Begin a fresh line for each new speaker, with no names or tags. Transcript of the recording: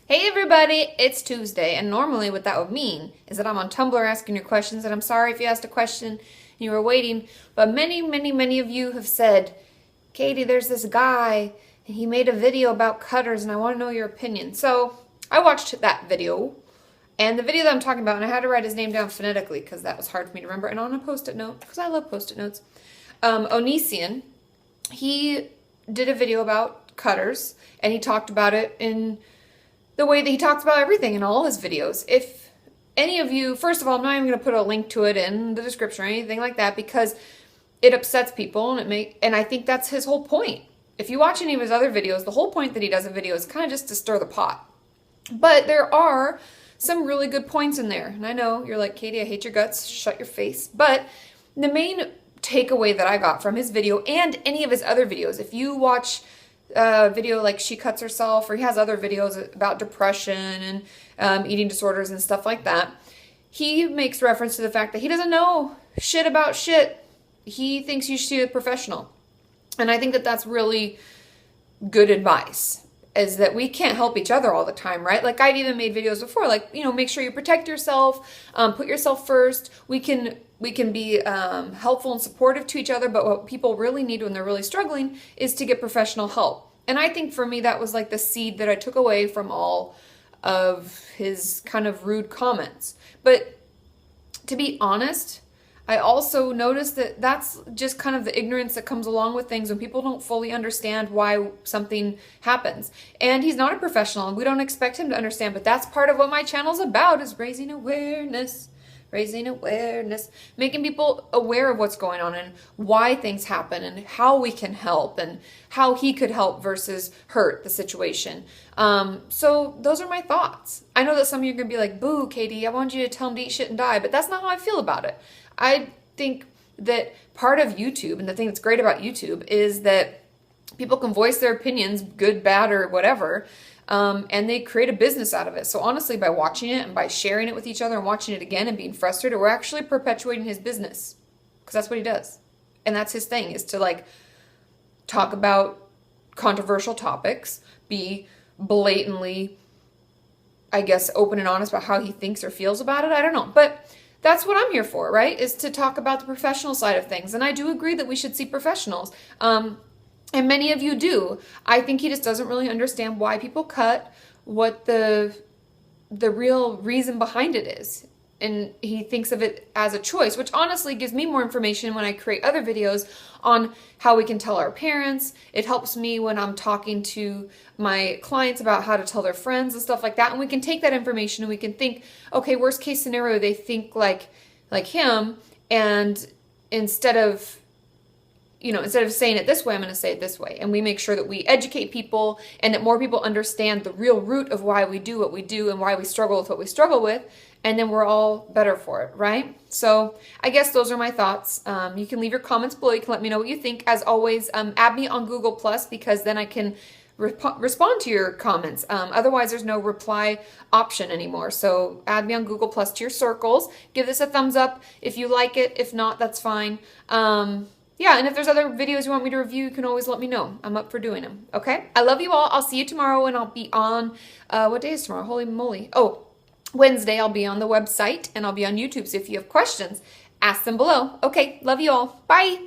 Hey everybody, it's Tuesday, and normally what that would mean is that I'm on Tumblr asking your questions, and I'm sorry if you asked a question and you were waiting, but many of you have said, Katie, there's this guy, and he made a video about cutters, and I want to know your opinion. So I watched that video, and the video that I'm talking about, and I had to write his name down phonetically because that was hard for me to remember, and on a post-it note, because I love post-it notes. Onision, he did a video about cutters, and he talked about it in the way that he talks about everything in all his videos. If any of you, first of all, I'm not even going to put a link to it in the description or anything like that because it upsets people and I think that's his whole point. If you watch any of his other videos, the whole point that he does a video is kind of just to stir the pot. But there are some really good points in there. And I know you're like, Katie, I hate your guts. Shut your face. But the main takeaway that I got from his video and any of his other videos, if you watch video like She Cuts Herself, or he has other videos about depression and eating disorders and stuff like that, he makes reference to the fact that he doesn't know shit about shit. He thinks you should see a professional. And I think that that's really good advice, is that we can't help each other all the time, right? Like I've even made videos before, like, make sure you protect yourself, put yourself first. We can be helpful and supportive to each other, but what people really need when they're really struggling is to get professional help. And I think for me, that was like the seed that I took away from all of his kind of rude comments. But to be honest, I also noticed that that's just kind of the ignorance that comes along with things when people don't fully understand why something happens. And he's not a professional, and we don't expect him to understand, but that's part of what my channel's about, is raising awareness, making people aware of what's going on and why things happen and how we can help and how he could help versus hurt the situation. So those are my thoughts. I know that some of you are going to be like, boo, Katie, I want you to tell him to eat shit and die, but that's not how I feel about it. I think that part of YouTube, and the thing that's great about YouTube, is that people can voice their opinions, good, bad, or whatever, and they create a business out of it. So honestly, by watching it and by sharing it with each other and watching it again and being frustrated, we're actually perpetuating his business, because that's what he does. And that's his thing, is to like talk about controversial topics, be blatantly, I guess, open and honest about how he thinks or feels about it. I don't know. But that's what I'm here for, right? Is to talk about the professional side of things. And I do agree that we should see professionals. And many of you do. I think he just doesn't really understand why people cut, what the real reason behind it is. And he thinks of it as a choice, which honestly gives me more information when I create other videos on how we can tell our parents. It helps me when I'm talking to my clients about how to tell their friends and stuff like that. And we can take that information and we can think, okay, worst case scenario, they think like him. And instead of saying it this way, I'm going to say it this way. And we make sure that we educate people and that more people understand the real root of why we do what we do and why we struggle with what we struggle with. And then we're all better for it, right? So I guess those are my thoughts. You can leave your comments below. You can let me know what you think. As always, add me on Google+, because then I can respond to your comments. Otherwise, there's no reply option anymore. So add me on Google+ to your circles. Give this a thumbs up if you like it. If not, that's fine. Yeah, and if there's other videos you want me to review, you can always let me know. I'm up for doing them, okay? I love you all. I'll see you tomorrow, and I'll be on, what day is tomorrow? Holy moly. Oh, Wednesday, I'll be on the website, and I'll be on YouTube. So if you have questions, ask them below. Okay, love you all. Bye.